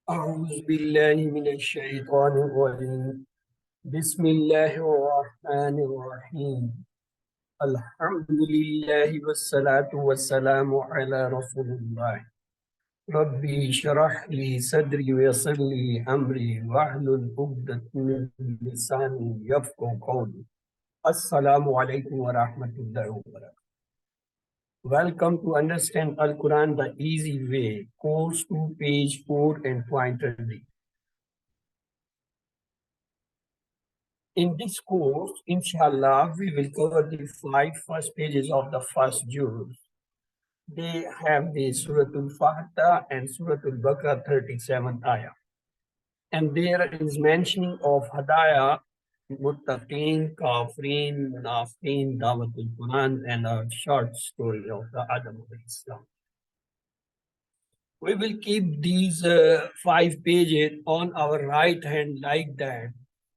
أعوذ بالله من الشيطان الرجيم بسم الله الرحمن الرحيم الحمد لله والصلاة والسلام على رسول الله ربي اشرح لي صدري ويسر لي أمري واحلل عقدة من لساني يفقهوا قولي السلام عليكم ورحمة الله وبركاته. Welcome to Understand Al Quran the Easy Way, course 2, page 4 and pointer D. In this course, inshallah, we will cover the five first pages of the first juz. They have the Surah Al-Fatiha and Surah Al-Baqarah 37 ayah. And there is mentioning of Hadaya, Muttaqeen, Kafreen, Munafiqeen, Dawat al-Quran, and a short story of the Adam of Islam. We will keep these five pages on our right hand like that.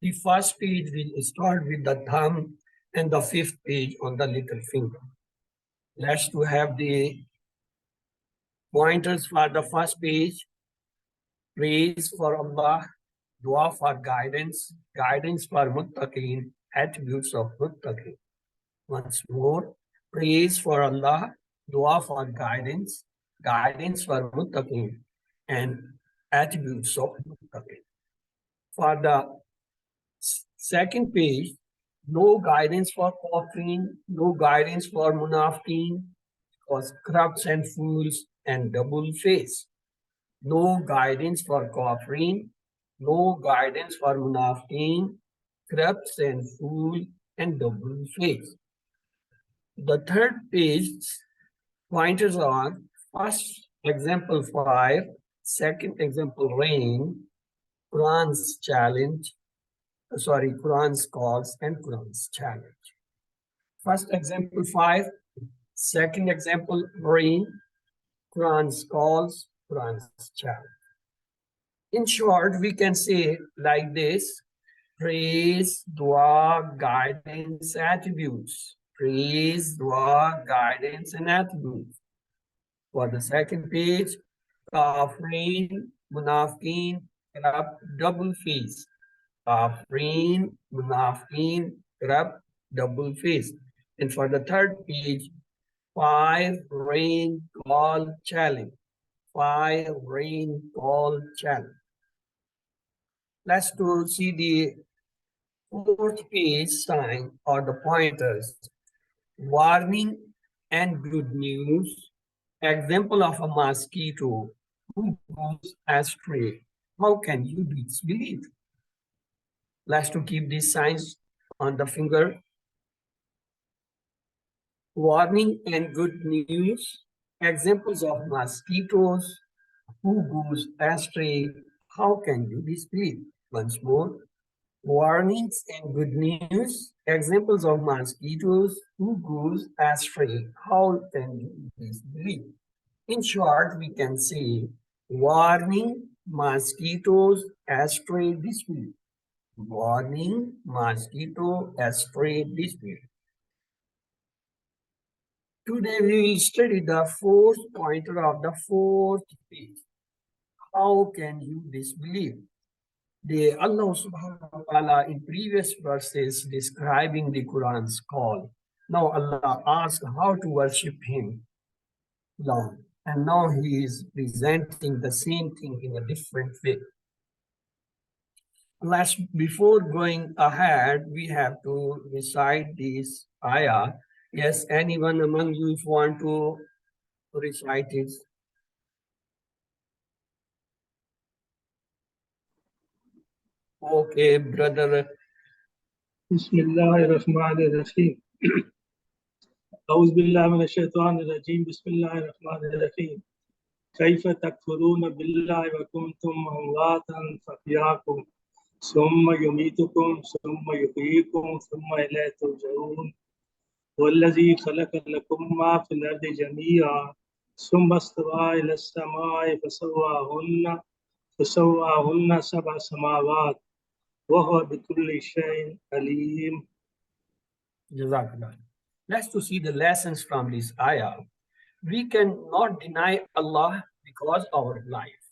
The first page will start with the thumb and the fifth page on the little finger. Let's to have the pointers for the first page. Praise for Allah, dua for guidance, guidance for muttaqeen, attributes of muttaqeen. Once more, praise for Allah, dua for guidance, guidance for muttaqeen, and attributes of muttaqeen. For the second page, no guidance for kafirin, no guidance for munafiqeen, because corrupts and fools and double face. No guidance for kafirin, no guidance for munafiqeen, corrupts and fool and double face. The third page pointers are first example fire, second example rain, Quran's challenge, Quran's calls and Quran's challenge. First example fire, second example rain, Quran's calls, Quran's challenge. In short, we can say like this: praise, dua, guidance, attributes. Praise, dua, guidance, and attributes. For the second page, Kafreen, Munafiqeen, double face. Kafreen, Munafiqeen, double face. And for the third page, fire, rain, call, challenge. Fire, rain, call, challenge. Let's to see the fourth page sign or the pointers. Warning and good news. Example of a mosquito who goes astray. How can you disbelieve? Let's to keep these signs on the finger. Warning and good news. Examples of mosquitoes who goes astray. How can you disbelieve? Once more. Warnings and good news. Examples of mosquitoes who goes astray. How can you disbelieve? In short, we can say warning, mosquitoes, astray, disbelief. Warning, mosquito, astray, disbelief. Today we will study the fourth pointer of the fourth page. How can you disbelieve? The Allah subhanahu wa ta'ala in previous verses describing the Quran's call. Now Allah asks how to worship him. Long. And now he is presenting the same thing in a different way. Before going ahead, we have to recite this ayah. Yes, anyone among you if want to recite it? Okay, brother. Bismillahirrahmanirrahim. أعوذ بالله من الشيطان الرجيم بسم الله الرحمن الرحيم كيف تكفرون بالله وكنتم أمواتا فأحياكم ثم يميتكم ثم يحييكم ثم إليه ترجعون والذي خلق لكم ما في الأرض جميعا ثم استوى إلى السماء فسواهن سبع سماوات وهو بكل شيء عليم. Jazakallah. Let's to see the lessons from this ayah. We cannot deny Allah because of our life.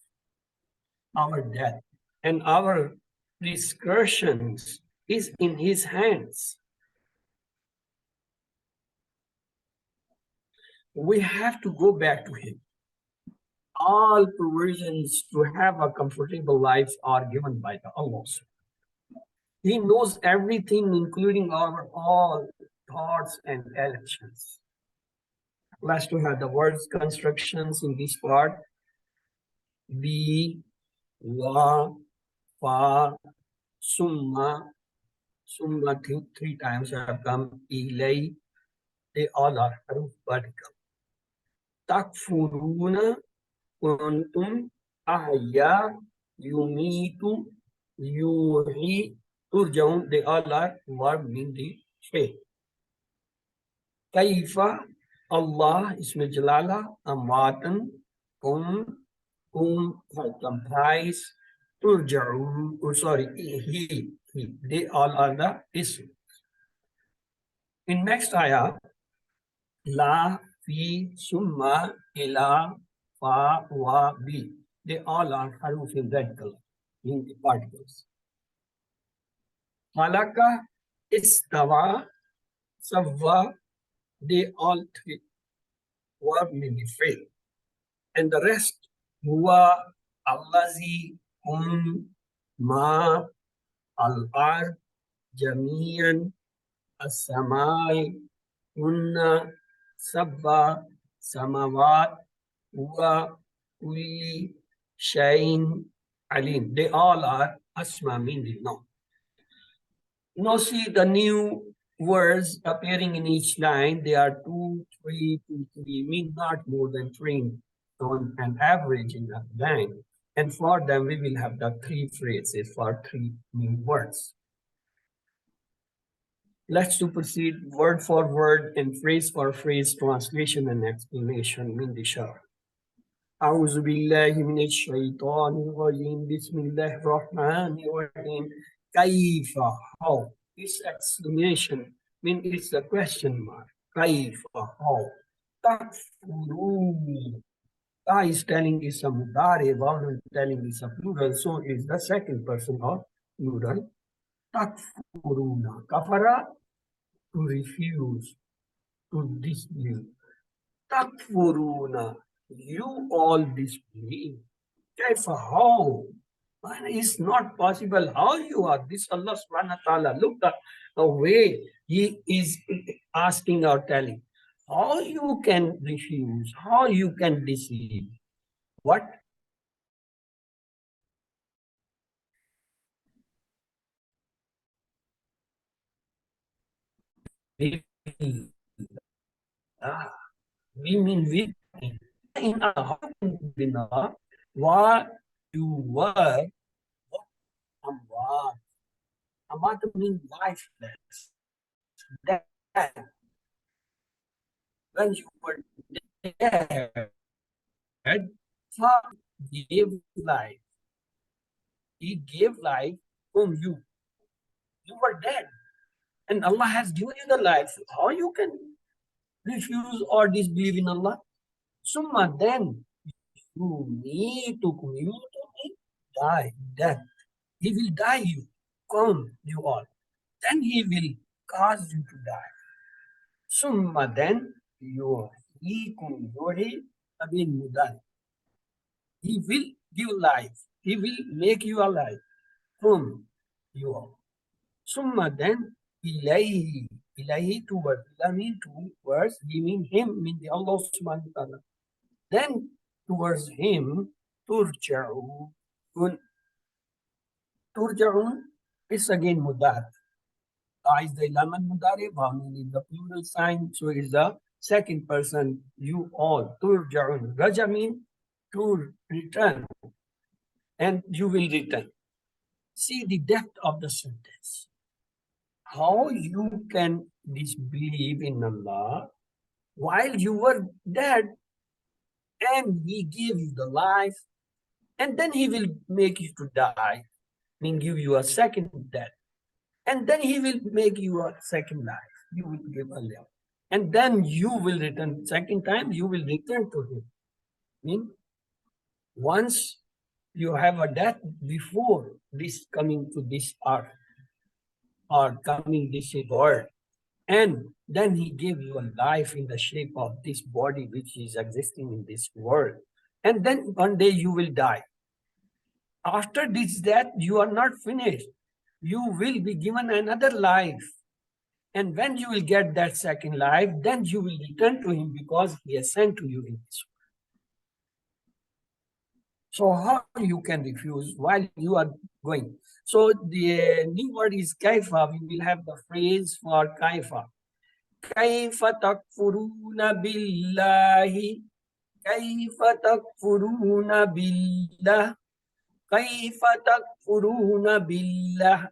our death, and our discretions is in his hands. We have to go back to him. All provisions to have a comfortable life are given by the Allah. He knows everything, including our all thoughts and actions. Let's to have the words constructions in this part. Be, wa, fa, summa. Summa three times have come. Ilay. They all are vertical. Takfuruna kuntum ahya yumitu yuhi turjaun. They all are verb in the shape. Kaifa Allah isme jalala amwatan comprise turja'un. Oh, sorry, he. They all are the ism. In next ayah, la, fi, summa, ila, fa, wa, bi. They all are haruf in red color, in the particles. Halaka, istawa, savva, they all three verb may be free. And the rest, huwa, allazi, ma, al-ar, jamian, as-samai, kunna, sabba, samawat, huwa, kulli, shayin, alim. They all are asma, meaning no. Now see the new words appearing in each line. They are 2, 3, 2, 3, mean not more than 3 on an average in a line. And for them, we will have the 3 phrases for 3 new words. Let's to proceed word for word and phrase for phrase translation and explanation. Min the show. أعوذ بالله من الشيطان الرجيم بسم الله الرحمن الرحيم كيف how this explanation means it's a question mark كيف how تكفرون Ta is telling is a mudare, Vaun is telling is a plural, so is the second person of plural. Takfuruna, kafara, to refuse, to disbelieve. Takfuruna, you all disbelieve. Kaifa, how? Man, it's not possible. How you are? This Allah subhanahu wa ta'ala. Look the way he is asking or telling. How you can refuse? How you can deceive? What? We we mean we in our binah, what you were, what amwat. Amwat means lifeless. That when you were dead, God gave life. He gave life from you. You were dead. And Allah has given you the life. How you can refuse or disbelieve in Allah? Summa then you need to die, death. He will die you, come you all. Then he will cause you to die. Summa then you he again you die. He will give life. He will make you alive. Come you all. Summa then ilayhi. Ilayhi two words. I mean two words. He mean him, mean the Allah subhanahu wa ta'ala. Then towards him, turja'un. Turja'un is again mudar. Ta is the ilaman mudare, bhamin is the plural sign, so is the second person, you all. Turja'un. Raja mean to return, and you will return. See the depth of the sentence. How you can disbelieve in Allah while you were dead, and He gave you the life, and then He will make you to die, mean give you a second death, and then He will make you a second life. You will give a life, and then you will return. Second time, you will return to Him. Mean once You have a death before this coming to this earth or coming this world. And then he gave you a life in the shape of this body which is existing in this world. And then one day you will die. After this death, you are not finished. You will be given another life. And when you will get that second life, then you will return to him because he has sent to you in this world. So how you can refuse while you are going? So the new word is kaifa. We will have the phrase for kaifa. Kaifa takfuruna billahi. Kaifa takfuruna billah. Kaifa takfuruna billah.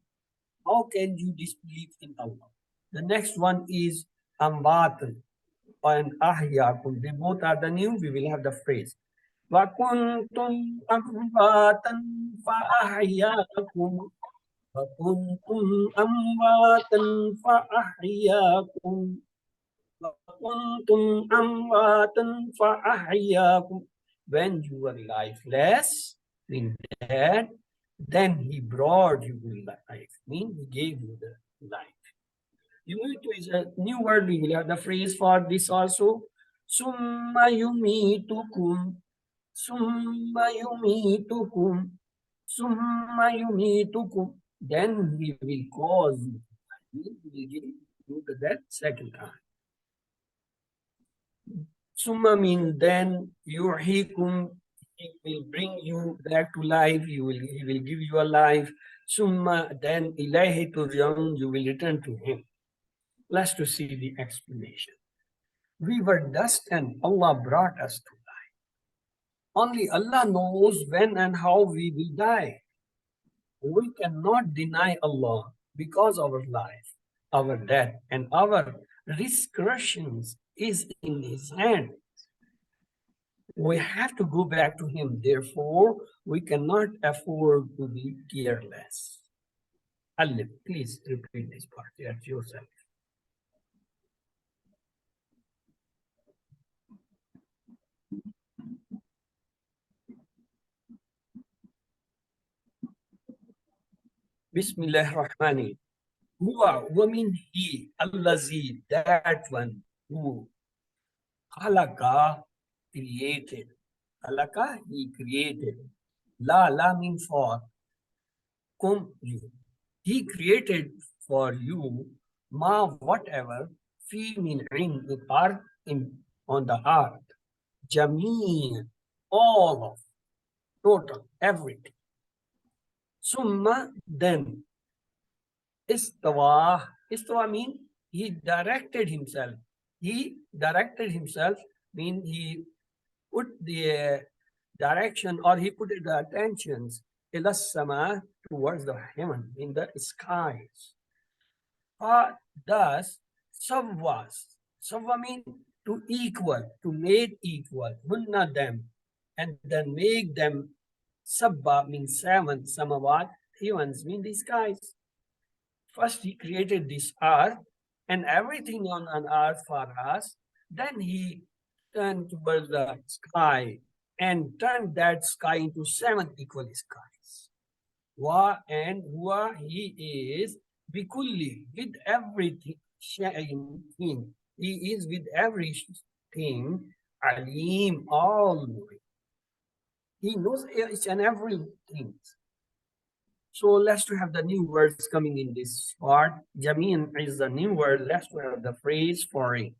How can you disbelieve in Allah? The next one is amwatan and ahyakum. They both are the new. We will have the phrase. وَكُنْتُمْ أَمْوَاتًا فَأَحْيَاكُمْ وَكُنْتُمْ أَمْوَاتًا فَأَحْيَاكُمْ وَكُنْتُمْ أَمْوَاتًا فَأَحْيَاكُمْ. When you were lifeless, mean dead, then he brought you to life, mean he gave you the life. Yumito is a new word. We will have the phrase for this also. Summa yumitukum. Summa yumitukum. Summa yumitukum. Then he will cause you. He will give you the death second time. Summa means then yuhikum. He will bring you back to life. He will give you a life. Summa then ilahi turjaun. You will return to him. Let's to see the explanation. We were dust and Allah brought us to life. Only Allah knows when and how we will die. We cannot deny Allah because our life, our death, and our discretions is in His hand. We have to go back to Him. Therefore, we cannot afford to be careless. Allah, please repeat this part at yourself. Bismillahirrahmanirrahim. Huwa mean he, Allazi, that one who khalaqa, created. Khalaqa, he created. La means for, kum, you. He created for you, ma, whatever, fi min in earth, on the earth. Jameen, all of, total, everything. Summa, then, Istawa. Istawa means he directed himself. He directed himself means he put the direction or he put the attentions ila sama towards the heaven in the skies. Thus, savwas. Savwa means to equal, to make equal, hunna them, and then make them. Sabba means seven, samawat, heavens mean the skies. First, he created this earth and everything on earth for us. Then he turned towards the sky and turned that sky into seven equal skies. Wa and Hua, he is bikulli, with everything. He is with everything. Alim, all knowing. He knows each and everything. So let's to have the new words coming in this part. Jameen is the new word. Let's to have the phrase for it.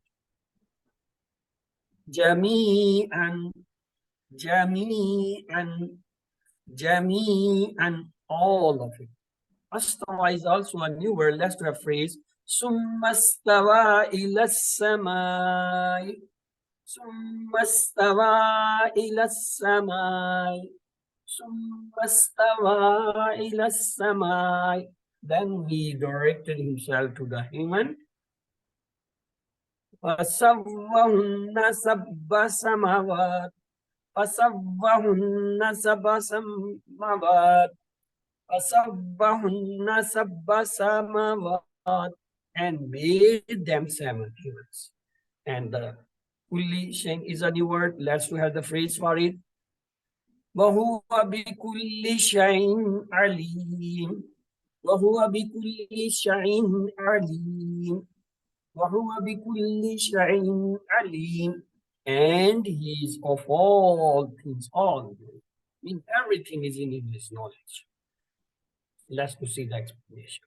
Jami'an, Jami'an, Jami'an, all of it. Astawa is also a new word. Let's to have phrase. Summa stawa ila samai. Summa stawa ila samai. Then he directed himself to the heaven. فَسَوَّهُنَّ سَبَّ سَمَاوَاتٍ فَسَوَّهُنَّ سَبَّ سَمَاوَاتٍ فَسَوَّهُنَّ سَبَّ سَمَاوَاتٍ and made them seven heavens. And the kulli shay'in is a new word. Let's have the phrase for it. وهو بكل شيء عليم وهو بكل شيء عليم وهو بكل شيء عليم. And he is of all things, all. I mean, everything is in his knowledge. Let's to see the explanation.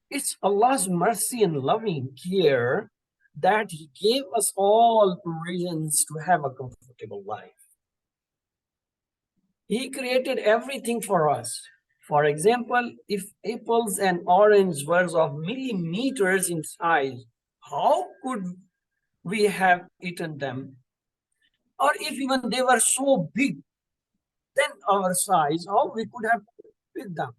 It's Allah's mercy and loving care that He gave us all reasons to have a comfortable life. He created everything for us. For example, if apples and oranges were of millimeters in size, how could we have eaten them? Or if even they were so big than our size, how we could have picked them?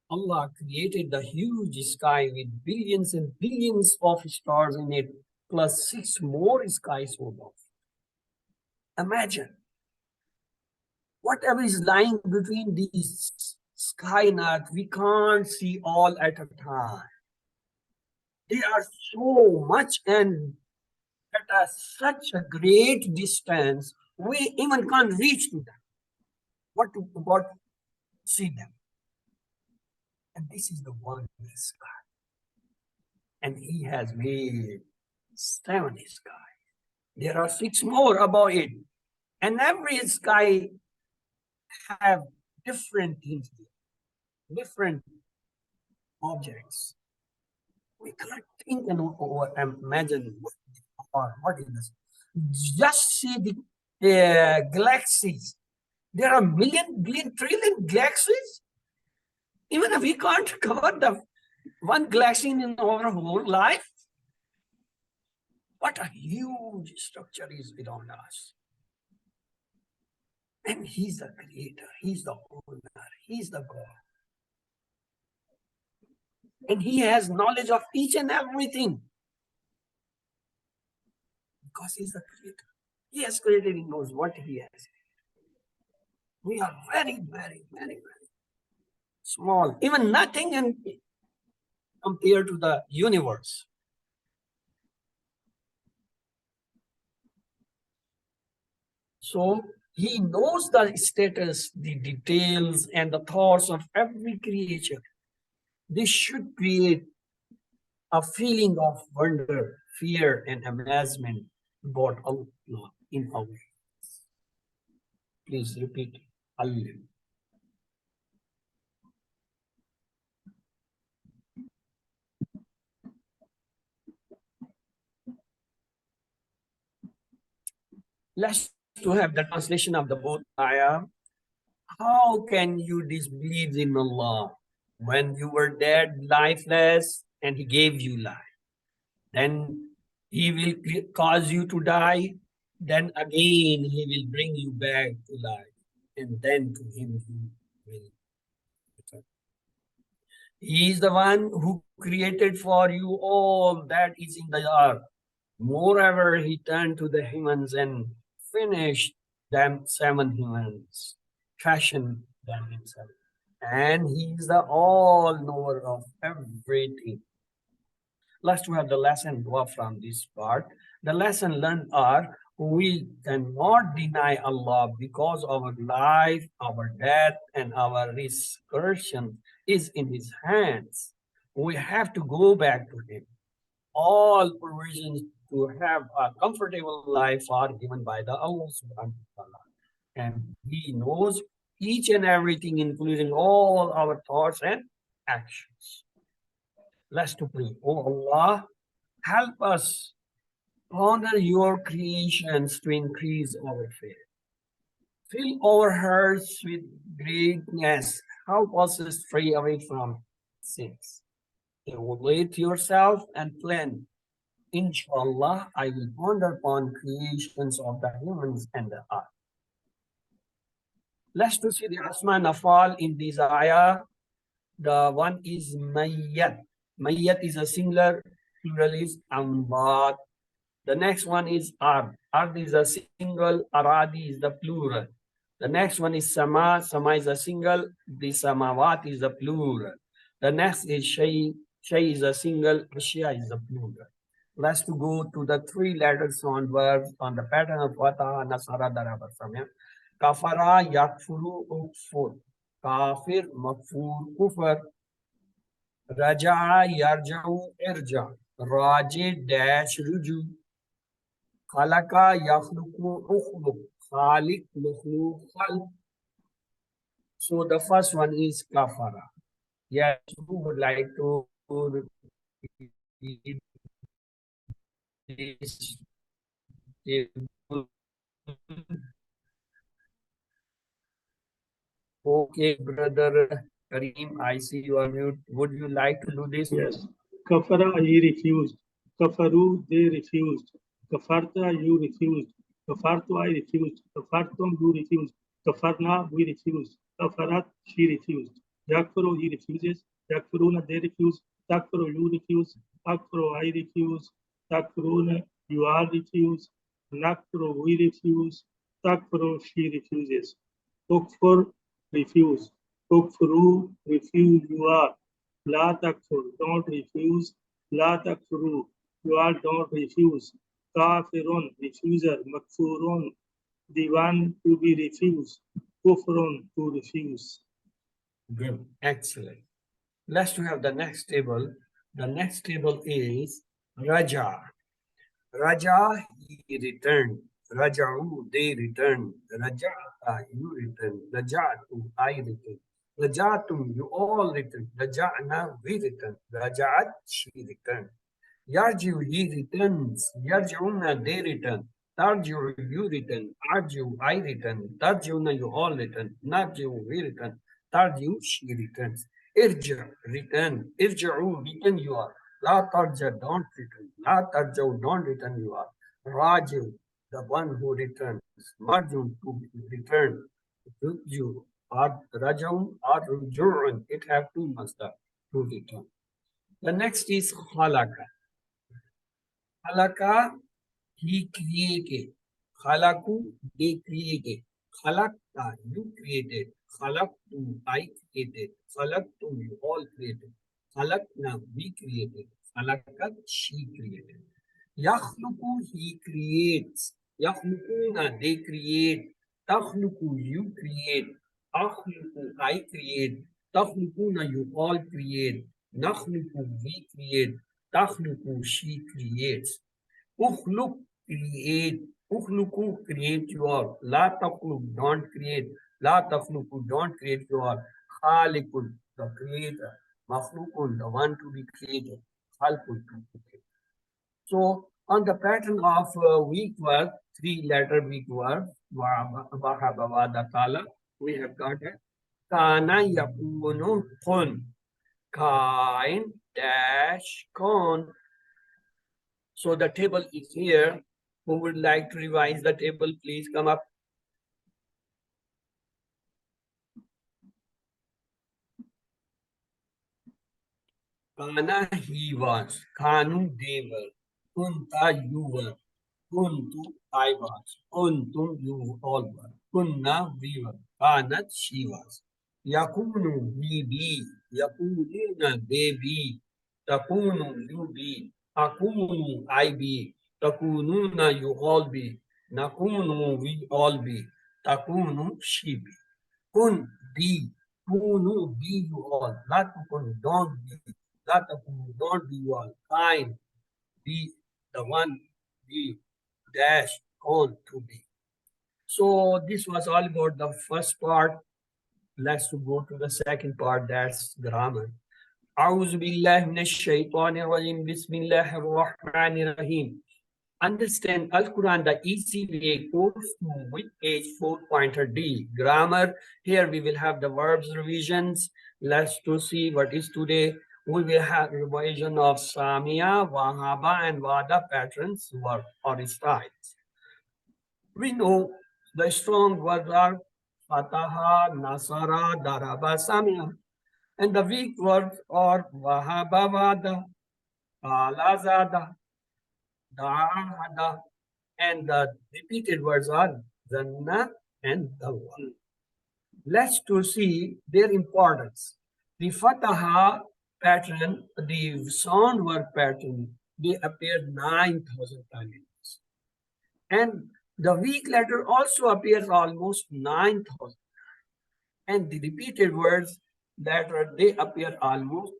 Allah created the huge sky with billions and billions of stars in it, plus 6 more skies above. Imagine whatever is lying between these sky and earth, we can't see all at a time. They are so much and at such a great distance, we even can't reach to them. What see them? And this is the one sky. And He has made 7 skies. There are 6 more above it. And every sky have different things, different objects. We can't think and or imagine what is this. Just see the galaxies. There are million, billion, trillion galaxies. Even if we can't cover the one galaxy in our whole life, what a huge structure is around us. And He's the creator, He's the owner, He's the God. And He has knowledge of each and everything. Because He's the creator. He has created, He knows what He has. We are very, very, very, very small. Even nothing and compared to the universe. So He knows the status, the details, and the thoughts of every creature. This should create a feeling of wonder, fear, and amazement about Allah in our lives. Please repeat. Allah. Let's to have the translation of the both ayah. How can you disbelieve in Allah when you were dead, lifeless, and He gave you life? Then He will cause you to die. Then again He will bring you back to life, and then to Him you will return. He is the one who created for you all that is in the earth. Moreover, He turned to the humans and finished them 7 humans, fashioned them Himself. And He is the all-knower of everything. Let's have the lesson from this part. The lesson learned are we cannot deny Allah because our life, our death, and our resurrection is in His hands. We have to go back to Him. All provisions to have a comfortable life are given by the Allah subhanahu wa ta'ala. And He knows each and everything, including all our thoughts and actions. Let's to pray. Oh Allah, help us honor your creations to increase our faith. Fill our hearts with greatness. Help us stray away from sins. Evaluate yourself and plan. Inshallah, I will ponder upon creations of the humans and the earth. Let's to see the Asma and Afal in this ayah. The one is Mayyat. Mayyat is a singular, plural is Ambat. The next one is Ard. Ard is a single, Aradi is the plural. The next one is Sama. Sama is a single, the Samawat is the plural. The next is Shay. Shay is a single, Ashya is the plural. Let's to go to the three letters on verbs on the pattern of Fataha, Nasara, Daraba, Samya. Kafara, Yakfuru, Ukfur. Kafir, Makfur, Kufar. Raja, Yarjau, Irja. Raji, Dash, Ruju. Khalaka, Yakhluku, Ukhluk. Khalik, Lukhlu, Khalq. So the first one is Kafara. Yes, who would like to read this table? Okay, brother Kareem, I see you are mute. Would you like to do this? Yes. Kafara, he refused. Kafaru, they refused. Kafarta, you refused. Kafartu, I refused. Kafartum, you refused. Kafarna, we refused. Kafarat, she refused. Yakfuru, he refuses. Yakfuruna, they refuse. Takfuru, you refuse. Takfuru, I refuse. Takfuruna, you all refuse. Nakfuru, we refuse. Takfuru, she refuses. Tukfur, refuse. Tukfuru, refuse, you are. La takfur, don't refuse. La takfuru, you all don't refuse. Kafirun, refuser. Makfurun, the one to be refused. Kufrun, to refuse. Good. Excellent. Let's to have the next table. The next table is Raja. Raja, he returned. Raja'u, they returned. Raja'ata, you returned. Raja'tu, I returned. Raja'tum, you all returned. Raja'na, we returned. Raja'at, she returned. Yarji'u, he returns. Yarji'una, they return. Tarji'u, you return. Arji'u, I return. Tarji'una, you all return. Narji'u, we return. Tarji'u, she returns. Irja, return. Irja'u, return you are. La tarja, don't return. La tarja'u, don't return you are. Raju, the one who returns. Marjun, to return. Rujju, or Rajun or Rujurun, it have two masdar to return. The next is Halaka. Halaka, he created. Khalaku, they created. Khalakta, you created. Khalaktu, I created. Khalaktum, you all created. Khalakna, we created. Khalakat, she created. Yakhluku, he creates. Yakhlukuna, they create. Takhluku, you create. Akhluku, I create. Takhlukuna, you all create. Nakhluku, we create. Takhluku, she creates. Ukhluk, create. Ukhluku, create you all. La takhluk, don't create. La takhluku, don't create you all. Khalikul, the creator. Makhlukun, the one to be created. Khalkul, to be created. So on the pattern of weak verb, three-letter weak verb, Vahabavada Kala, we have got it. Kana yakunu kun. Kain dash kon. So the table is here. Who would like to revise the table? Please come up. Kana he was. Kanu they were. Kunta you were. Kuntu I was. Kuntum you all were. Kunna we were. Kanat she was. Yakunu we be. Yakununa they be. Takunu you be. Akunu I be. Takununa you all be. Nakunu we all be. Takunu she be. Kun be. Kunu be you all. Not kun don't be. Not kun don't be you all. Kind be the one be dash on to be. So this was all about the first part. Let's go to the second part, that's grammar. أعوذ بالله من الشيطان الرجيم بسم الله الرحمن الرحيم. Understand Al-Quran the easy way, course 2 with page 4.D. Grammar, here we will have the verbs revisions. Let's to see what is today. We will have revision of Samia, Wahaba, and Wada patterns or styles. We know the strong words are Fataha, Nasara, Daraba, Samia. And the weak words are Wahaba, Wada, Alazada, Da'ahada, and the repeated words are Zanna and Dawa. Let's to see their importance. The Fataha pattern, the sound word pattern, they appear 9,000 times. And the weak letter also appears almost 9,000. And the repeated words letter, they appear almost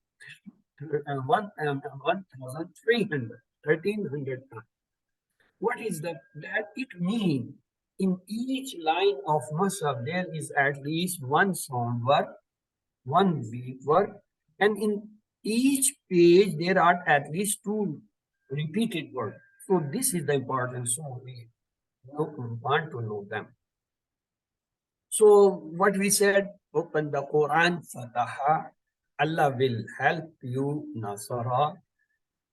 1,300, 1,300 times. What is that? That it means in each line of Musaf, there is at least one sound word, one weak word, and in each page, there are at least two repeated words. So this is the importance. So we want to know them. So what we said, open the Quran, Fataha, Allah will help you, Nasara.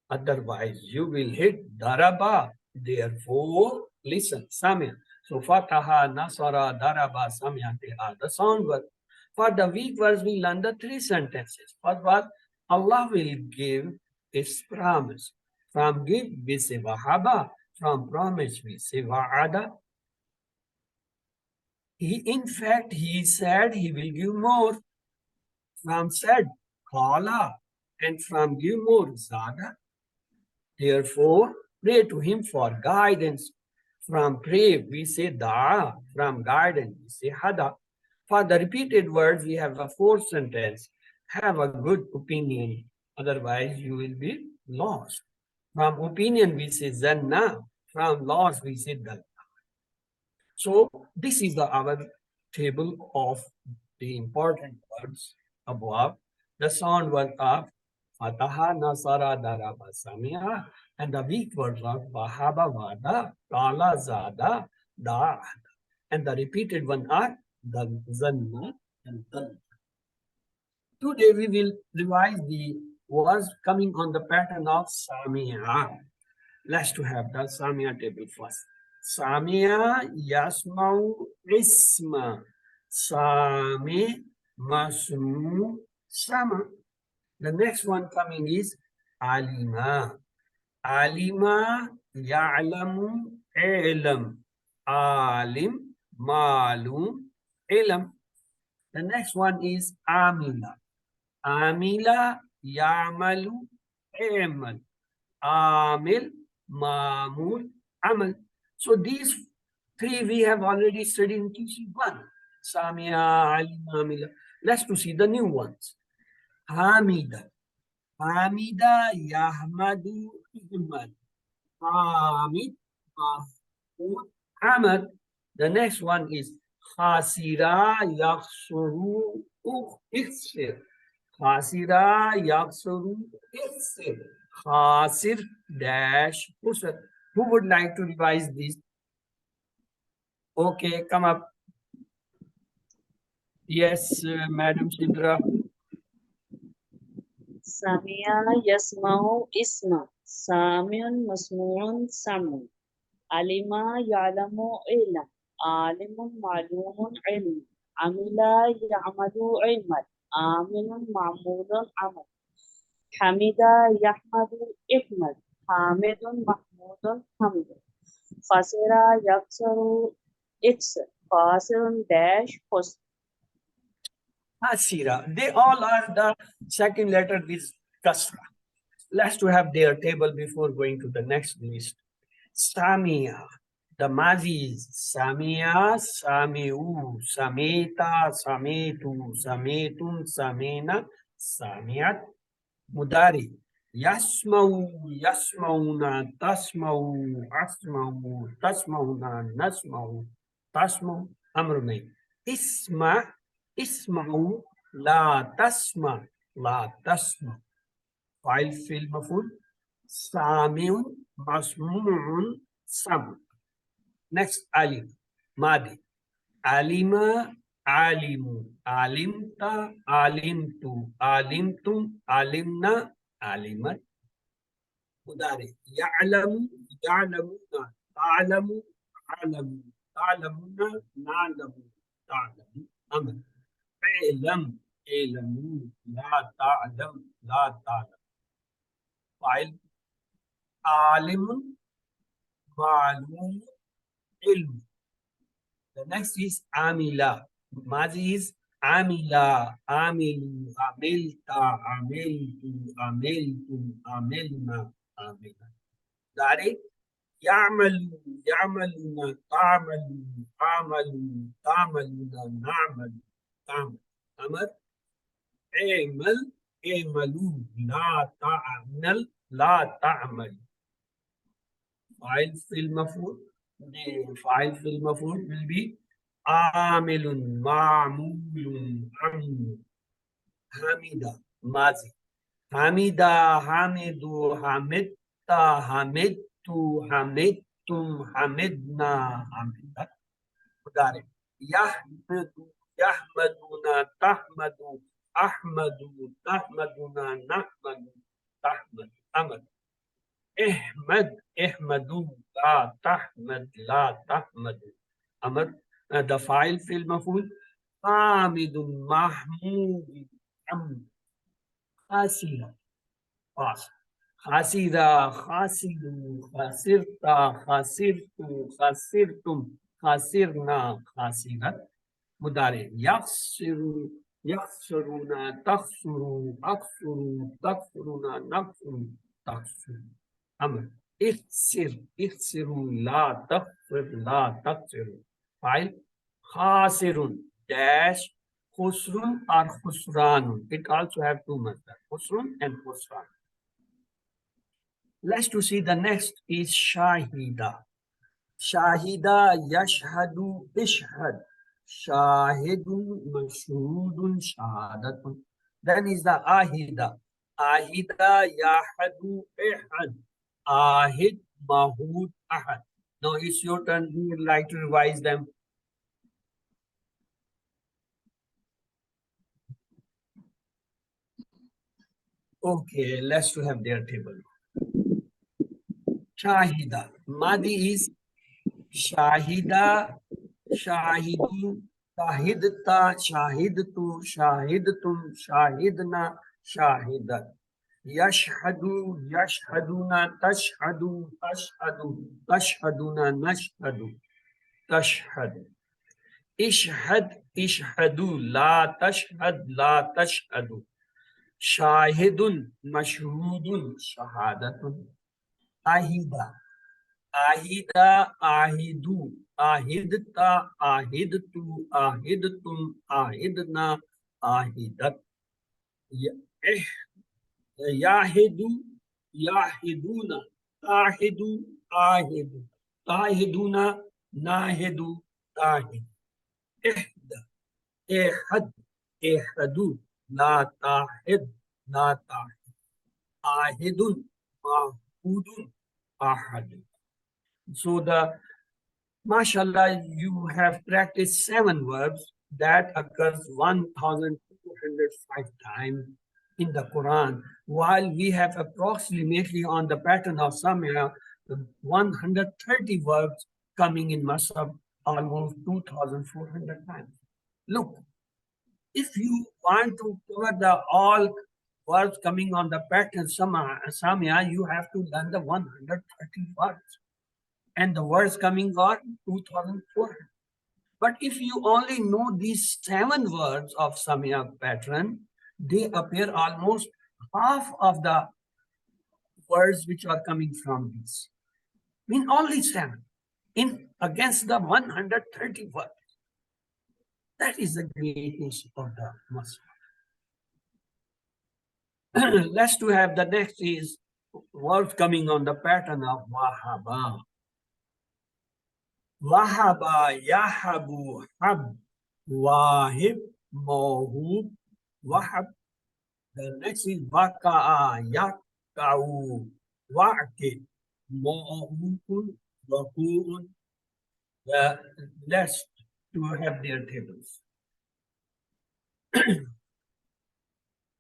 Otherwise, you will hit Daraba. Therefore, listen, Samia. So Fataha, Nasara, Daraba, Samia, they are the sound words. For the weak words, we learn the three sentences. First was, Allah will give His promise. From give, we say Wahaba. From promise, we say Wa'ada. In fact, he said he will give more. From said, Kala. And from give more, Zada. Therefore, pray to him for guidance. From pray, we say da. From guidance, we say hada. For the repeated words, we have a fourth sentence. Have a good opinion. Otherwise, you will be lost. From opinion, we say zanna. From loss, we say dal. So this is our table of the important words above. The sound word of Fataha, Nasara, Daraba, Samia, and the weak words of Wahaba, Wada, Kala, Zada, Da, and the repeated one are the Zanna and Dal. Today we will revise the words coming on the pattern of Samia. Let's to have the Samia table first. Samia Yasmau Isma. Sami Masmu Sama. The next one coming is Alima. Alima Ya'lamu Ilam. Alim Malum Ilam. The next one is Amila. Amila Ya'malu Imal. Amil Mamul Amal. So these three we have already studied in TC1. Samia, Alima, Amila. Let's to see the new ones. Hamida. Hamida Yahmadu Ihmad. Hamid Mahmud Ahmad. The next one is Khasira Yaksuru Ikhsir. Khasira Yaksuru Ikhsir. Khasir dash Usr. Who would like to revise this? Okay, come up. Yes, Madam Shindra. Samia yasma'u isma. Samiun masmu'un samu. Alima ya'lamu ilm. Alimun ma'lumun ilm. Amila ya'malu ilman. Amilun ma'mulun amal. Hamida yahmadu ihmad. Hamidun mahmudun hamd. Fasira yaksaru its. Fasirun dash husn. Hasira. They all are the second letter with kasra. Let's to have their table before going to the next list. Samia. The mazi is Samia, Samiu, Sameta, Sametu, Sametun, Samena, Samiat. Mudari. Yasmau, Yasmauna, Tasmau, Asmau, Tasmauna, Nasmau, Tasmau, Amrme. Isma, Ismau, La Tasma, La Tasma. File fill maful. Samiun, Masmuun, Sam. Next, Alim, Madi. Alima, Alimu, Alimta, Alimtu, Alimtum, Alimna, Alimat. Mudari. Ya'lamu, Ya'lamuna, Ta'lamu, Ta'lamu, Ta'lamuna, Na'lamu, Ta'lamu, Amal. Ilam, Ilamu, La Ta'lam, La Ta'lam. File. Alimun, Ma'lum, Ilm. The next is Amila. Mazi is Amila, Amilu, Amilta, Amiltu, Amiltum, Amilna, آمين. Dari يعمل يعملون تعمل تعمل تعملون نعمل تعمل أمر اعمل اعملوا لا تعمل لا تعمل فاعل في المفعول فاعل في المفعول will be عامل معمول عمل حمد ماضي حمد حمدوا حمدت حمدت حمدتم حمدنا حمدت مضارع يحمد يحمدون تحمد أحمد تحمدنا نحمد تحمد أمر احمد احمدوا لا تحمد لا تحمد أمر the file في المفعول حامد محمود حمد خاسر خاص خاسر خاسر خسرت خسرت خسرتم خسرنا خاسرت مضارع يخسر يخسرون تخسر أكثر تكثرون نكثر تخسر أمر اخسر اخسروا لا تخسر لا تخسر فاعل خاسر dash خسر or خسران. It also have two masdar, خسر and خسران. Let's to see the next is shahida. Shahida yashhadu ishhad. Shahidun mashhudun shahadatun. Then is the ahida. Ahida yahadu ihad. Ahid mahud ahad. Now it's your turn. Who would like to revise them? Okay, let's to have their table. Shahida. Madi is Shahida, Shahidu, Shahidta, Shahidtu, Shahidtum, Shahidna, Shahidat. Yashhadu, Yashhaduna, Tashhadu, Tashhadu, Tashhaduna, Nashhadu, Tashhadu. Ishhad, Ishhadu, La Tashhad, La Tashhadu. Shahidun, Mashhudun, Shahadatun. Ahida. Ahida, ahidu, ahidta, ahidtu, ahidtum, ahidna, ahidat. Eh, yahidu, yahiduna, tahidu, ahidu, tahiduna, nahidu, tahid. Ihda, ehad, ehadu, la tahid, la tahid. Ahidun, mahudun, ahadun. So mashallah, you have practiced 7 verbs that occurs 1,205 times in the Quran, while we have approximately on the pattern of Samia 130 verbs coming in Masab almost 2,400 times. Look, if you want to cover the all verbs coming on the pattern Samia, you have to learn the 130 verbs. And the words coming are 2,400. But if you only know these 7 words of Samya pattern, they appear almost half of the words which are coming from this. I mean only 7 in against the 130 words. That is the greatness of the Muslim. Let's to have the next is words coming on the pattern of Wahaba. Wahaba, Yahabu, Hab, Wahib, Mohub, Wahab. The next is Waka'a, Yaka'u, Wa'kid, Mohubun, Waku'un. The last to have their tables.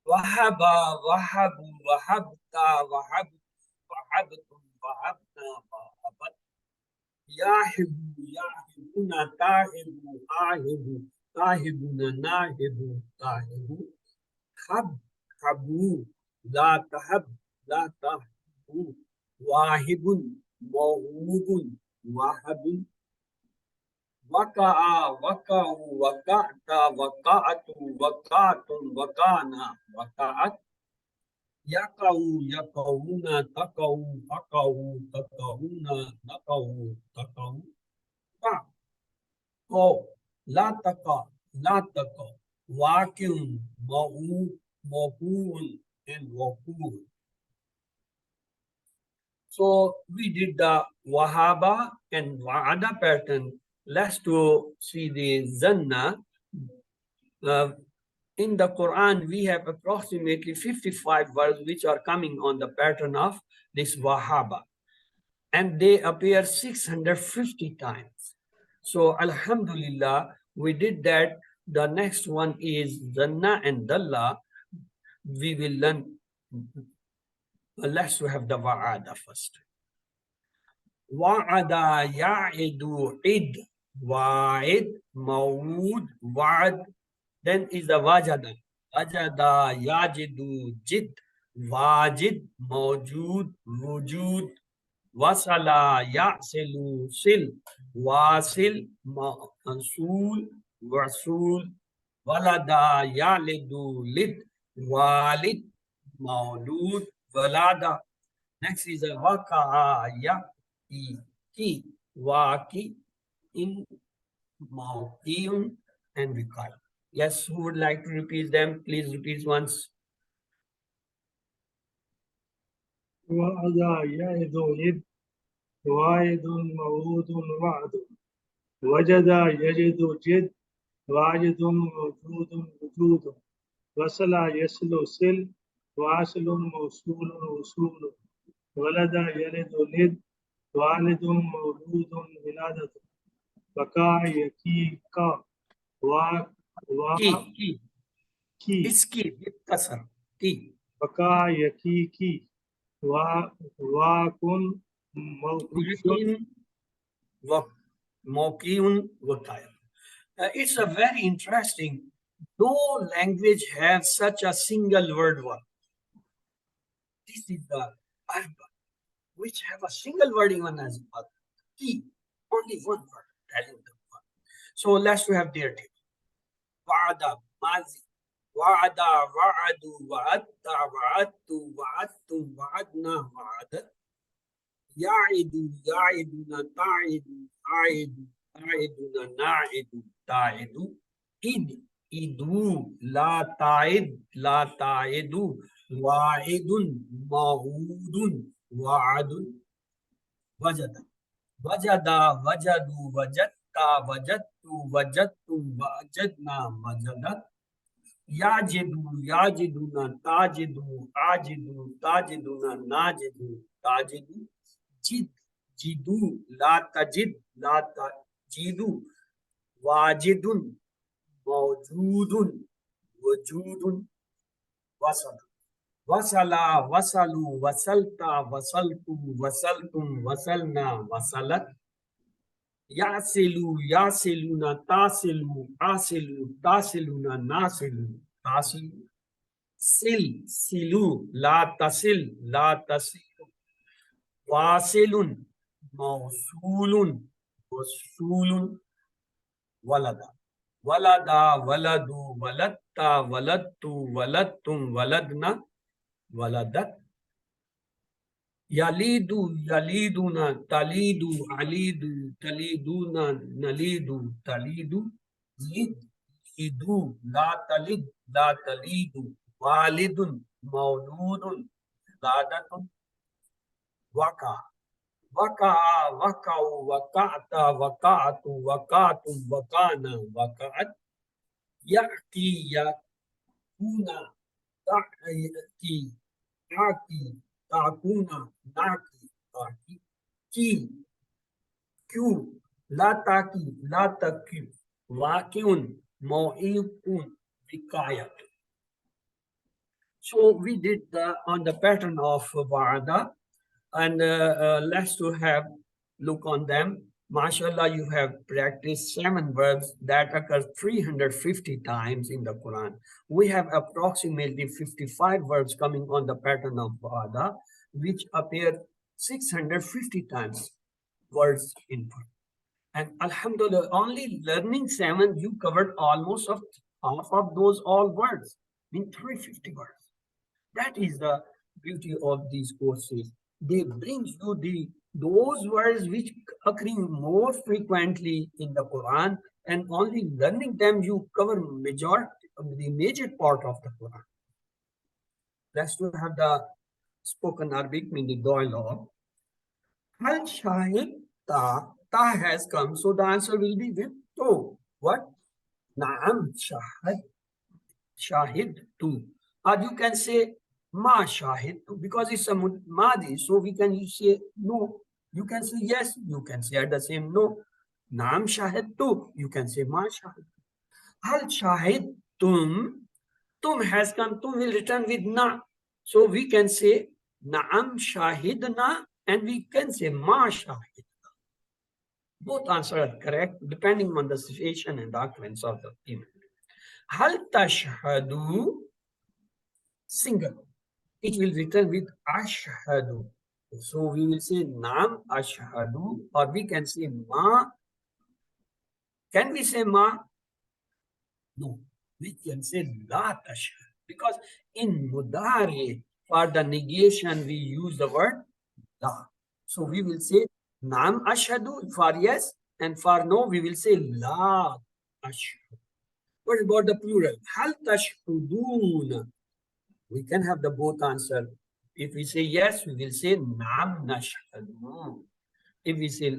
Wahaba, Wahabu, Wahabta, Wahab, Wahabtum, Wahabna, Wahabat. Yahibu, Yahibuna, Tahibu, Ahibu, Tahibuna, Nahibu, Tahibu. Hab, Habu, La Tahab, La Tahibu. Wahibun, Mawhubun, Wahabun. Waka'a, Waka'u, Waka'ta, Waka'atu, Waka'atun, Waka'na, Waka'at. Yakau, yakauna, takau, akau, takauna, nakau, takau. Ka, ko, lataka, lataka, wakyun, ma'u, ma'un, and wakun. So we did the Wahaba and Wa'ada pattern. Let's to see the Zanna. Uh, in the Quran, we have approximately 55 words which are coming on the pattern of this Wahaba. And they appear 650 times. So Alhamdulillah, we did that. The next one is Zanna and Dalla. We will learn. Let's have the Wa'ada first. Wa'ada ya'idu id. Wa'id, mawud, wa'ad. Then is the wajada. Wajada yajidu jid. Wajid, mawjud, wujud. Wasala ya'silu sil. Wasil, mansul, wasul. Walada yalidu lid. Walid, maulud, walada. Next is a waka'a ki, waki, in, maukiun, and vikal. Yes, who would like to repeat them? Please repeat once. وعدا يعد يد واعد موعود وعد وجد يجد جد واجد موجود وجود وصل يصل سل واصل موصول وصول ولد يلد لد والد مولود ولادة بكى يكي كا وا Ki. كي It's ki, with kasar. Ki. بكى يكي كي واكن موقف Wakin, mokiun, wakaya. It's a very interesting. No language has such a single word one. This is the Arab, which have a single word even as well. Ki, only one word telling the word. So let's have their table. Wa'ada, mazi. Wa'ada, wa'adu, wa'atta, wa'attu, wa'attu, wa'adna, wa'adat. Ya'idu, ya'iduna, ta'idu, ta'idu, ta'iduna, na'idu, ta'idu. Id, idu, la ta'id, la ta'idu. Wa'idun, ma'udun, wa'adun. Wajada. Wajada, wajadu, wajatta, wajattu, wajattu, wajadna, wajadat. Yajidu, yajiduna, tajidu, ajidu, tajiduna, najidu, tajidu. Jid, jidu, la tajid, la tajidu. Wajidun, mawjudun, wujudun, wasal. Wasala, wasalu, wasalta, wasaltu, wasaltum, wasalna, wasalat. Yasilu, yasiluna, tasilu, asilu, tasiluna, nasilu, tasilu. Sil, silu, la tasil, la tasilu. Wasilun, mausulun, wasulun, walada. Walada, waladu, walatta, walattu, walattum, waladna, waladat. Yalidu, yaliduna, talidu, alidu, taliduna, nalidu, talidu. Lid, lidu, la talid, la talidu. Walidun, mauludun, ladatun. Waka, waka, wakau, wakata, wakatu, wakatum, wakana, wakaat. Yaki, yakuna, taki, taki, takuna, naki, taki. Ki, Q, lataki, lataki, vacuum, mo'ikun, vikayat. So we did on the pattern of Varada, and let's to have look on them. MashaAllah, you have practiced 7 verbs that occur 350 times in the Quran. We have approximately 55 verbs coming on the pattern of Varada, which appear 650 times words in Quran. And Alhamdulillah, only learning 7, you covered almost of half of those all words in 350 words. That is the beauty of these courses. They bring you those words which occurring more frequently in the Quran, and only learning them you cover the major part of the Quran. Let's to have the spoken Arabic, meaning the dialogue. Hal shahid ta has come, so the answer will be with to. What? Naam shahid tu. Or you can say ma shahid tu, because it's a madi, so we can say no. You can say yes, you can say at the same no. Naam shahid tu, you can say ma shahid. Hal shahid tum has come, tum will return with na. So we can say naam shahidna, and we can say ma shahid. Both answers are correct depending on the situation and the occurrence of the event. Hal tashhadu, single. It will return with ashhadu. So we will say nam ashhadu, or we can say ma. Can we say ma? No, we can say la tashhadu, because in mudari for the negation we use the word la. So we will say nam ashhadu for yes, and for no we will say la ashhadu. What about the plural? Hal tashhudun. We can have the both answer. If we say yes, we will say nam nashhadu. If we say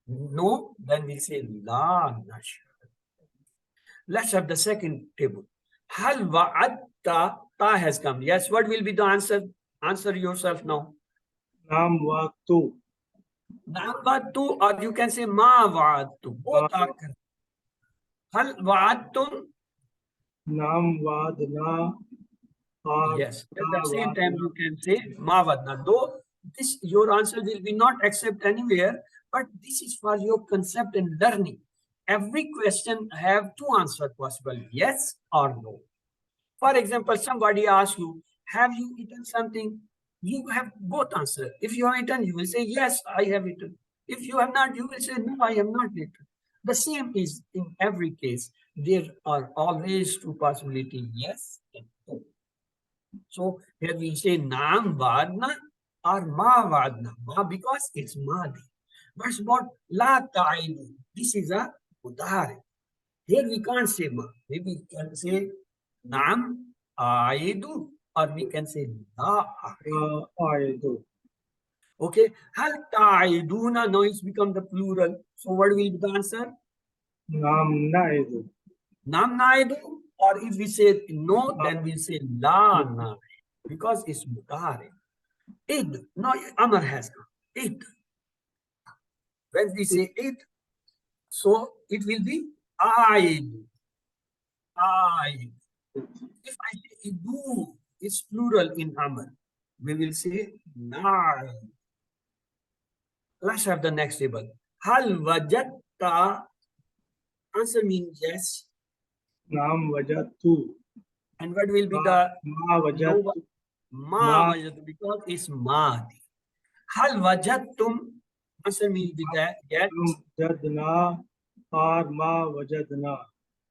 no, then we say la nashhadu. Let's have the second table. Hal wa'adta, ta has come. Yes, what will be the answer? Answer yourself now. Naam wa tu. Naam wa'adtu, or you can say ma wa'adtu. Both are correct. Hal wa'adtum. Naam wadna. Yes, at the same time you can say mavadna. Though this your answer will be not accept anywhere, but this is for your concept and learning. Every question have two answers possible, yes or no. For example, somebody asks you, have you eaten something? You have both answers. If you have eaten, you will say, yes, I have eaten. If you have not, you will say, no, I have not eaten. The same is in every case. There are always two possibilities, yes and no. So here we say Naam Vadna or Ma Vadna. Ma because it's Madi. But about La Ta'idu. This is a Udhari. Here we can't say Ma. Maybe we can say Naam Aidu, or we can say La Aidu. Aidu. Okay. Hal Ta'iduna, now it's become the plural. So what will be the answer? Naam naidu. Nam Naidu, or if we say no, then we say La Na, because it's Mudari. Id, no, Amar has come. Id. When we say id, so it will be Aid. Aid. If I say Idu, it's plural in Amar. We will say Na'id. Let's have the next table. Hal wajatta, answer means yes. Naam wajatu. And what will be the Ma wajatu. no, Ma wajatu, because it's Madi. Hal wajattum, answer means with that yes. Wajadna or ma wajadna.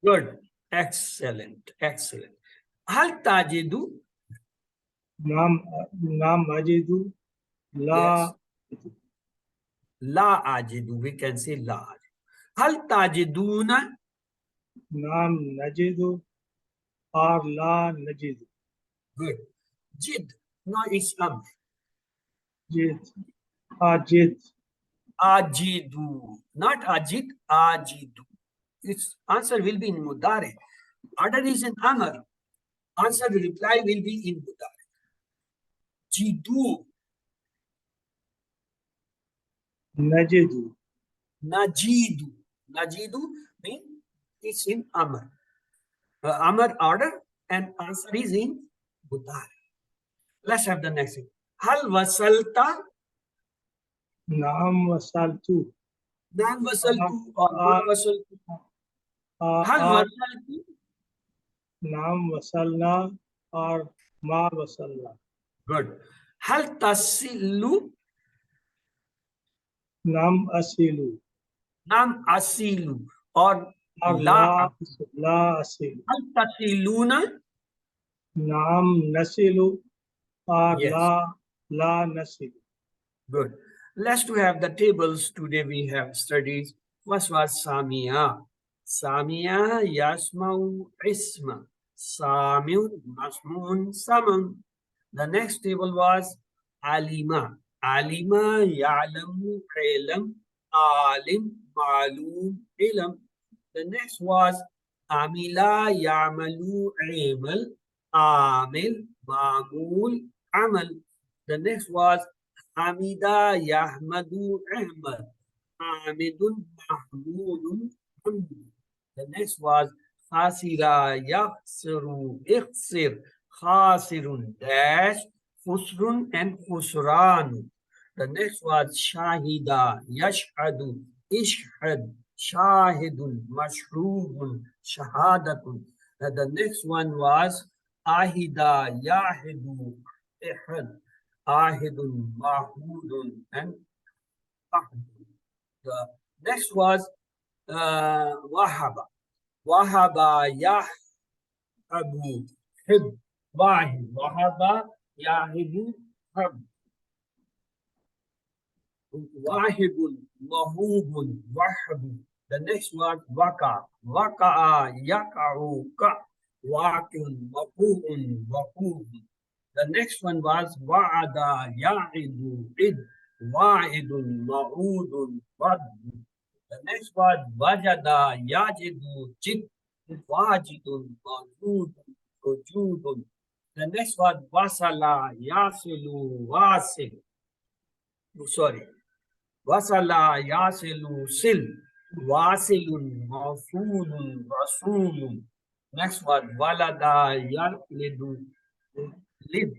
Good. Excellent. Excellent. Hal tajidu? Naam ajidu. La. Yes. La ajidu. We can say la ajidu. Hal tajiduna? Naam najidu or la najidu. Good. Jid. No, it's amr. Jid. Ajid. Ajidu. Not ajid, ajidu. Its answer will be in mudare. Order is in amr. Answer reply will be in mudare. Jidu. Najidu. Najidu. Najidu means it's in amr. Amr order and answer is in mudare. Let's have the next thing. Hal wasalta? Naam wasaltu. Naam wasaltu or ma wasaltu? Hal wasaltu? Naam wasalna or ma wasalna. Good. Hal tasilu? Naam asilu. Naam asilu or Or la. la asilu. Hal tasiluna? Naam nasilu or Yes. la nasib. Good. Let's to have the tables. Today we have studies. First was Samia. Samia Yasmau Isma. Samiun Masmun Samun. The next table was Alima. Alima Ya'lamu Ilam. Alim Ma'lum Ilam. The next was Amila Ya'malu Imal. Amil Ma'mul Amal. The next was Hamida Yahmadu Ahmad. Hamidun Mahmudun Hamd. The next was Khasira Yaksiru Iksir. Khasirun Dash. Khusrun and Khusran. The next was Shahida Yashhadu Ishhad. Shahidun Mashrubun Shahadatun. And the next one was Ahida Yahidu Ihad. Ahidun, Mahmudun, and Ahmud. The next was Wahaba. Wahaba Yahabu Hib Wahid. Wahaba Yahibu Hib. Wahibun, Mahubun, Wahabu. The next one, Waka. Waka'a Yaka'u Ka. Wakun, Waku'un, Waku'un. The next one was Wa'ada Ya'idu Id. Wa'idun Ma'udun Wad. The next one Wajada Yajidu Jid. Wajidun Ma'udun Wujudun. The next one Wasala Yasilu Wasil. Sorry. Wasala Yasilu Sil. Wasilun Mawsulun Rasulun. Next one Walada Yalidu Lid.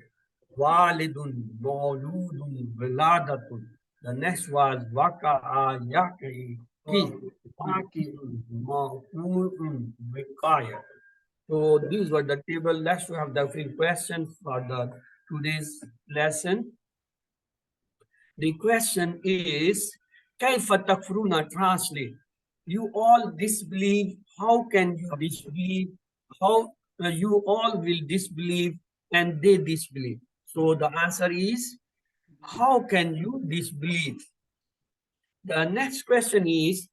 Walidun, Mauludun, Viladatun. The next was Waka'a Yaki, Waki'un, Ma'ulun, Vikaya. So these were the table. Let's have the free questions for the today's lesson. The question is, Kaifa takfuruna, translate. You all disbelieve. How can you disbelieve? How you all will disbelieve and they disbelieve? So the answer is, how can you disbelieve? The next question is,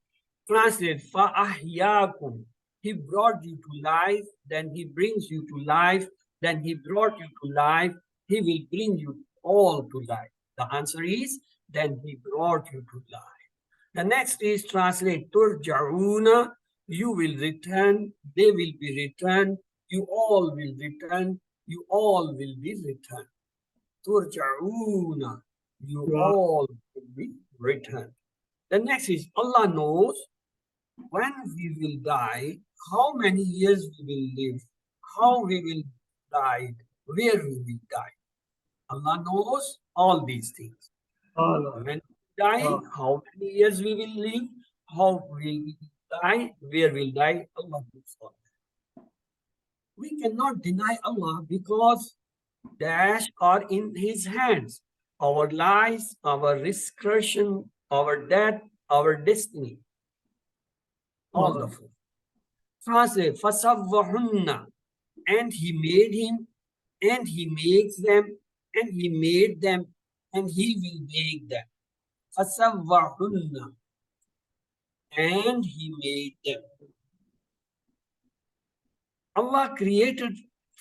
translate, فَأَحْيَاكُمْ. He brought you to life, then he brings you to life, then he brought you to life, he will bring you all to life. The answer is, then he brought you to life. The next is translate, تُرْجَعُونَ. You will return, they will be returned, you all will return, you all will be returned. Turja'una, you all will be returned. The next is Allah knows when we will die, how many years we will live, how we will die, where we will die. Allah knows all these things. Allah. When we die, how many years we will live, how we will die, where we will die, Allah knows all. We cannot deny Allah because dash are in his hands. Our lives, our discretion, our death, our destiny. All the four. Translate, فَسَوَّهُنَّ. And he made him, and he makes them, and he made them, and he will make them. فَسَوَّهُنَّ. And he made them. Allah created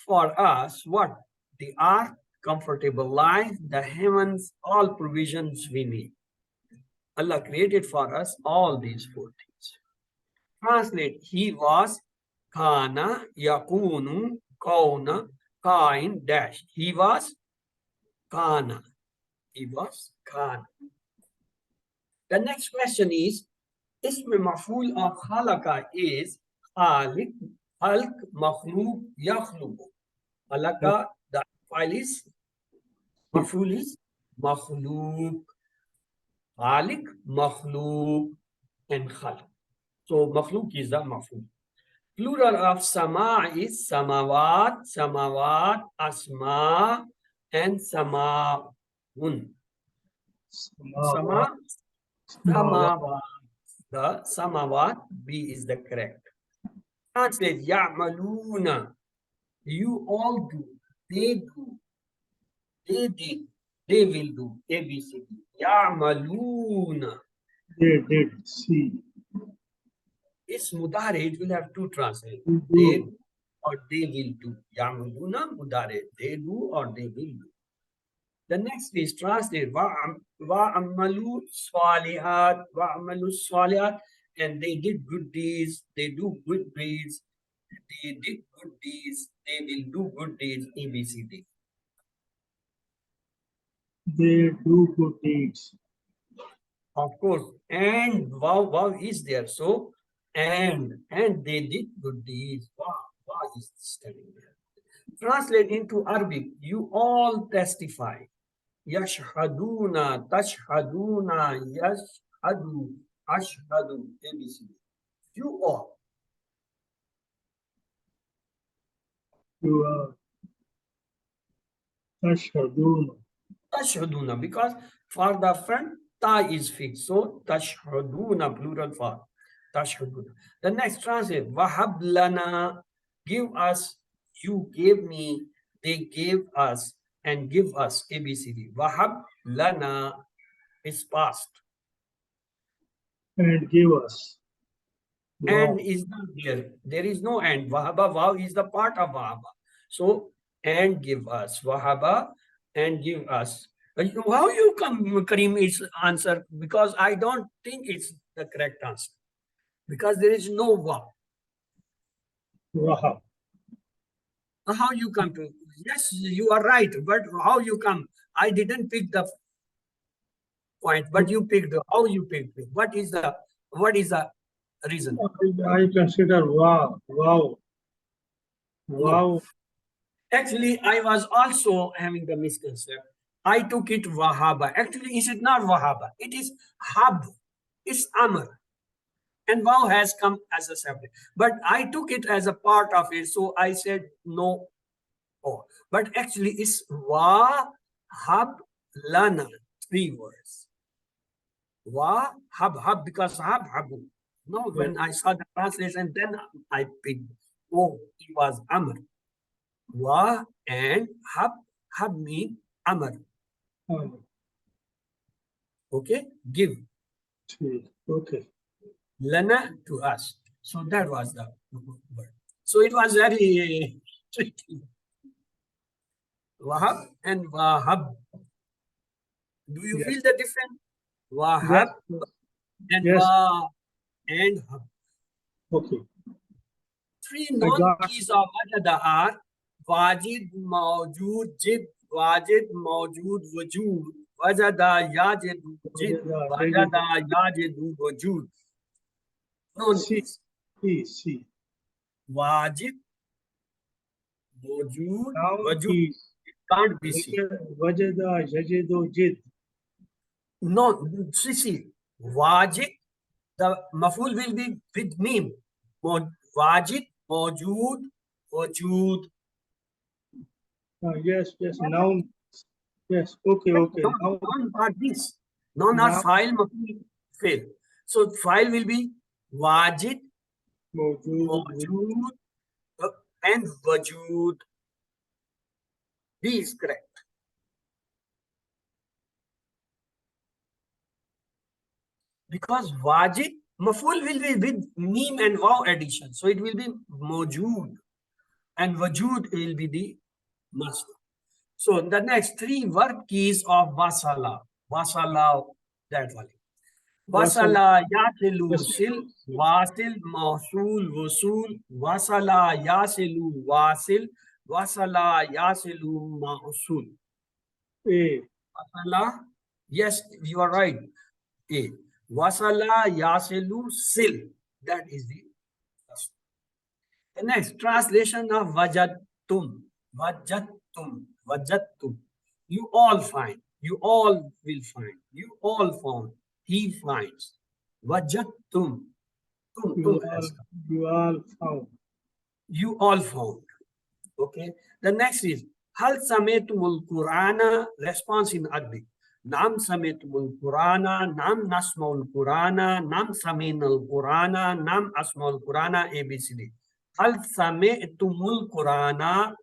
for us what? The earth, comfortable life, the heavens, all provisions we need. Allah created for us all these four things. Translate, he was kana, yakunu, kauna, kain, dash. He was kana. He was kana. The next question is, ism maf'ul of khalaqa is khaliq, khalq, makhluq, yakhluq. Khalaqa, the file is maf'ul is makhluq. Khaliq, makhluq, and khalq. So makhluq is the maf'ul. Plural of sama is samawat, samawat, asma, and samaun. Sama, samawat. The samawat, B is the correct. Translate, ya'maluna. You all do, they do. They did. They will do. A, B, C, D. Ya'maluna. They did. See. It's mudare. It will have two translations. We They do. or they will do. Ya'maluna mudare. They do or they will do. The next is translate wa'amalu salihat, wa'amalu salihat, and they did good deeds, they do good deeds, they did good deeds, they will do good deeds, ABCD. They do good deeds. Of course, and wow is there. So, and they did good deeds. Wow is standing there. Translate into Arabic, you all testify. Yashhaduna, tashhaduna, yashhadu, ashhadu, ABCD. You all. You are tashhaduna. Tashhaduna, because for the front, ta is fixed. So tashhaduna, plural form. Tashhaduna. The next translate, wahablana, give us, you gave me, they gave us, and give us, ABCD. Wahab lana is past. And give us. Wow. And is not there. There is no and. Wahaba, wow is the part of wahaba. So, and give us. Wahaba, and give us. How you come, Kareem, its answer? Because I don't think it's the correct answer. Because there is no wow. Wahab. How you come to? Yes, you are right. But how you come? I didn't pick the point, but you picked. How you picked it? What is the reason? I consider wow. Wow. Wow. No. Actually, I was also having the misconception. I took it Wahaba. Actually, is it not Wahaba? It is Hab. It's Amr. And Wow has come as a separate. But I took it as a part of it. So I said no. Oh. But actually, it's Wahab Lana. 3 words. Wahab, because Habu. No, when I saw the translation, then I picked. Oh, it was Amr. Wa and hab mean amar. Okay, give. Okay. Lana to us. So that was the word. So it was very tricky. Wahab and Wahab. Do you feel the difference? Wahab and Wah and Hab. Okay. 3 non-keys of Wajada are Wajid, Mawjood, Jid, Wajid, Mawjood, Wajud, Wajada, Yajid, Jid, Wajada, Yajid, Wajud. Non-keys. See. Wajid, Mawjood, Wajud. It can't be seen. Wajada, Yajidu, Jid. No, see. Wajid, the maful will be with meme. Wajid, Mawjood, Wajud. Yes, noun. Yes, okay. Noun are this. Noun are file, fail. So file will be wajid, mawjood, and wajud. This is correct. Because wajid, maful will be with meme and wow addition. So it will be mawjood. And wajud will be the master. So the next 3 verb keys of wasala. Wasala, that one. Wasala yasilu sil, wasil mausul wusul, wasala yasilu wasil, wasala yasilu mausul. Wasala, yes, you are right. A. Wasala yasilu sil. That is the first. The next translation of wajadtum. Wajadtum. You all find. You all will find. You all found. He finds. Wajadtum. You all found. You all found. Okay. The next is Hal sametumul Qurana. Response in Arabic. Nam sametumul Qurana. Nam nasmaul Qurana. Nam saminal Qurana. Nam asmaul Qurana. ABCD. Hal sametumul Qurana.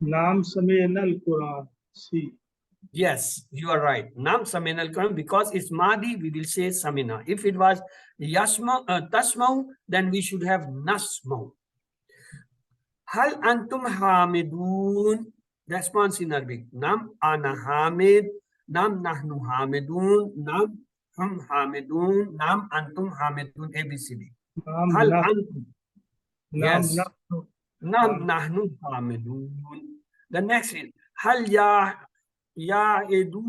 Naam Samina al-Quran. C. Yes, you are right. Nam Samina al-Quran, because it's Madi, we will say Samina. If it was Tasmau, then we should have Nasmau. Hal antum hamidun? Response in Arabic. Nam ana hamid. Nam nahnu hamidun. Nam hum hamidun. Nam antum hamidun. ABCD. Naam Hal Nah. antum. Naam Yes. Nahnu. Nam nahnu hamidun. The next is Hal ya'idu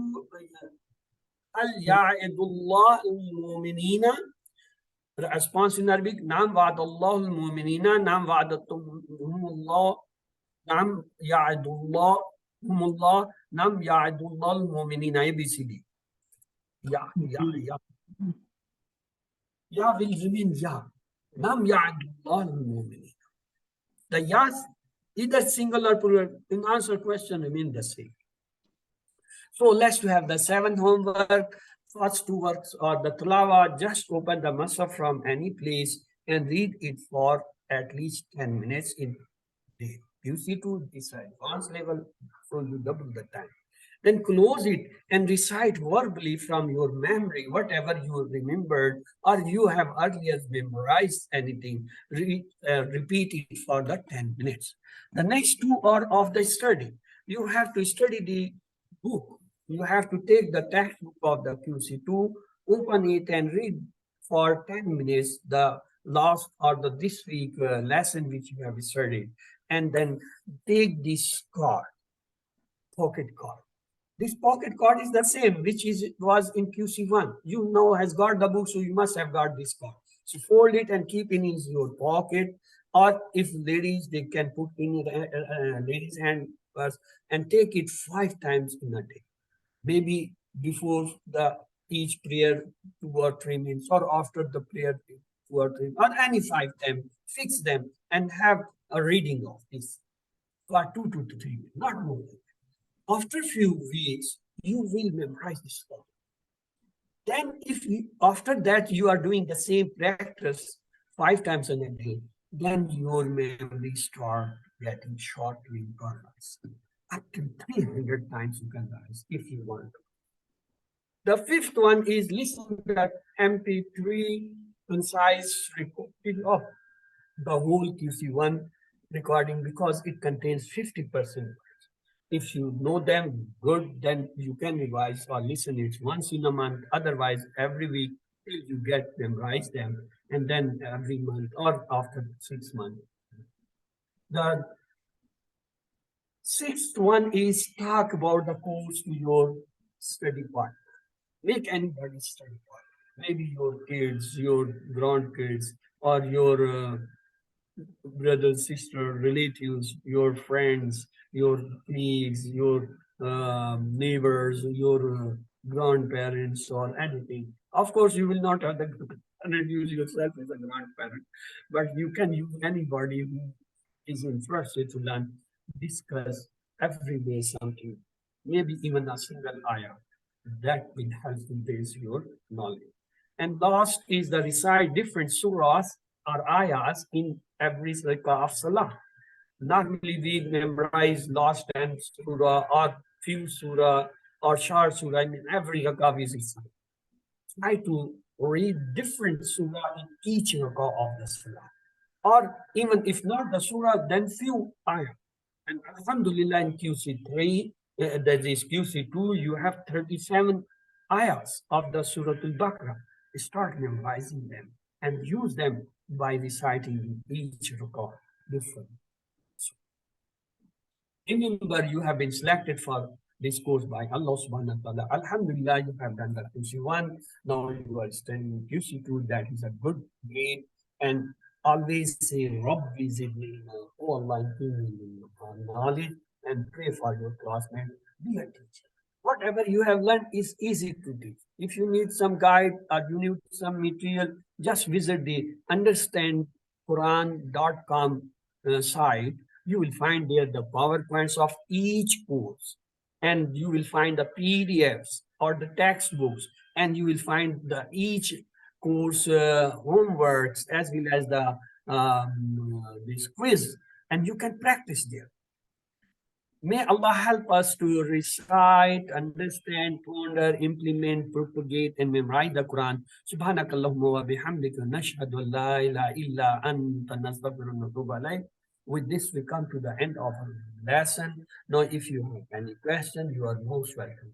Hal ya'idullah al-mu'minina? Response in Arabic. Nam wa'adallahu al-mu'minina. Nam wa'adatumullah. Nam ya'idullah humullah. Nam ya'idullah al-mu'minina. ABCD. Ya, ya, ya. Ya will remain ya. Nam ya'idullah al-mu'minina. The yas, either singular or plural, in answer question remain the same. So let's have the seventh homework. First two works or the tilawa. Just open the masaf from any place and read it for at least 10 minutes in day. You see to this advanced level, so you double the time. Then close it and recite verbally from your memory whatever you remembered or you have earlier memorized anything. Repeat it for the 10 minutes. The next 2 hours of the study, you have to study the book. You have to take the textbook of the QC2, open it and read for 10 minutes the last or the this week lesson which you have studied, and then take this card, pocket card. This pocket card is the same which was in QC1. You know has got the book, so you must have got this card. So fold it and keep it in your pocket, or if ladies, they can put in your ladies' hand purse and take it 5 times in a day. Maybe before the each prayer 2 or 3 minutes, or after the prayer 2 or 3, or any 5 times. Fix them and have a reading of this for 2 to 3 minutes, not more. After a few weeks, you will memorize this stuff. Then, if you, after that you are doing the same practice 5 times in a day, then your memory start getting short with burns. Up to 300 times you can rise if you want. The fifth one is listen to that MP3 concise recording of the whole QC1 recording, because it contains 50%. If you know them good, then you can revise or listen it once in a month. Otherwise, every week till you get memorize them, and then every month or after 6 months. The sixth one is talk about the course to your study partner. Make anybody study partner. Maybe your kids, your grandkids, or your brothers, sister, relatives, your friends, your colleagues, your neighbors, your grandparents, or anything. Of course, you will not have the and use yourself as a grandparent, but you can use anybody who is interested to learn, discuss every day something, maybe even a single ayah. That will help to base your knowledge. And last is the recite different surahs or ayahs in every rakah of Salah. Normally we memorize last 10 surah or few surah or short surah in every rakah we recite. Try to read different surah in each rakah of the Salah. Or even if not the surah, then few ayah. And Alhamdulillah in QC3, that is QC2, you have 37 ayahs of the Surah Al-Baqarah. Start memorizing them and use them by reciting each rakah different. Remember, you have been selected for this course by Allah subhanahu wa ta'ala. Alhamdulillah, you have done the QC1. Now you are studying QC2. That is a good grade. And always say, Rabbi zidni ilma. Oh Allah, increase me in knowledge, and pray for your classmate. Be a teacher. Whatever you have learned is easy to teach. If you need some guide or you need some material, just visit the understandquran.com site. You will find there the PowerPoints of each course, and you will find the PDFs or the textbooks, and you will find the each course homeworks as well as the this quiz, and you can practice there. May Allah help us to recite, understand, ponder, implement, propagate, and memorize the Quran. Subhanakallahumma wa bihamdika nashhadu an la ilaha illa anta nastaghfiruka wa natubu ilayk. With this, we come to the end of our lesson. Now, if you have any question, you are most welcome.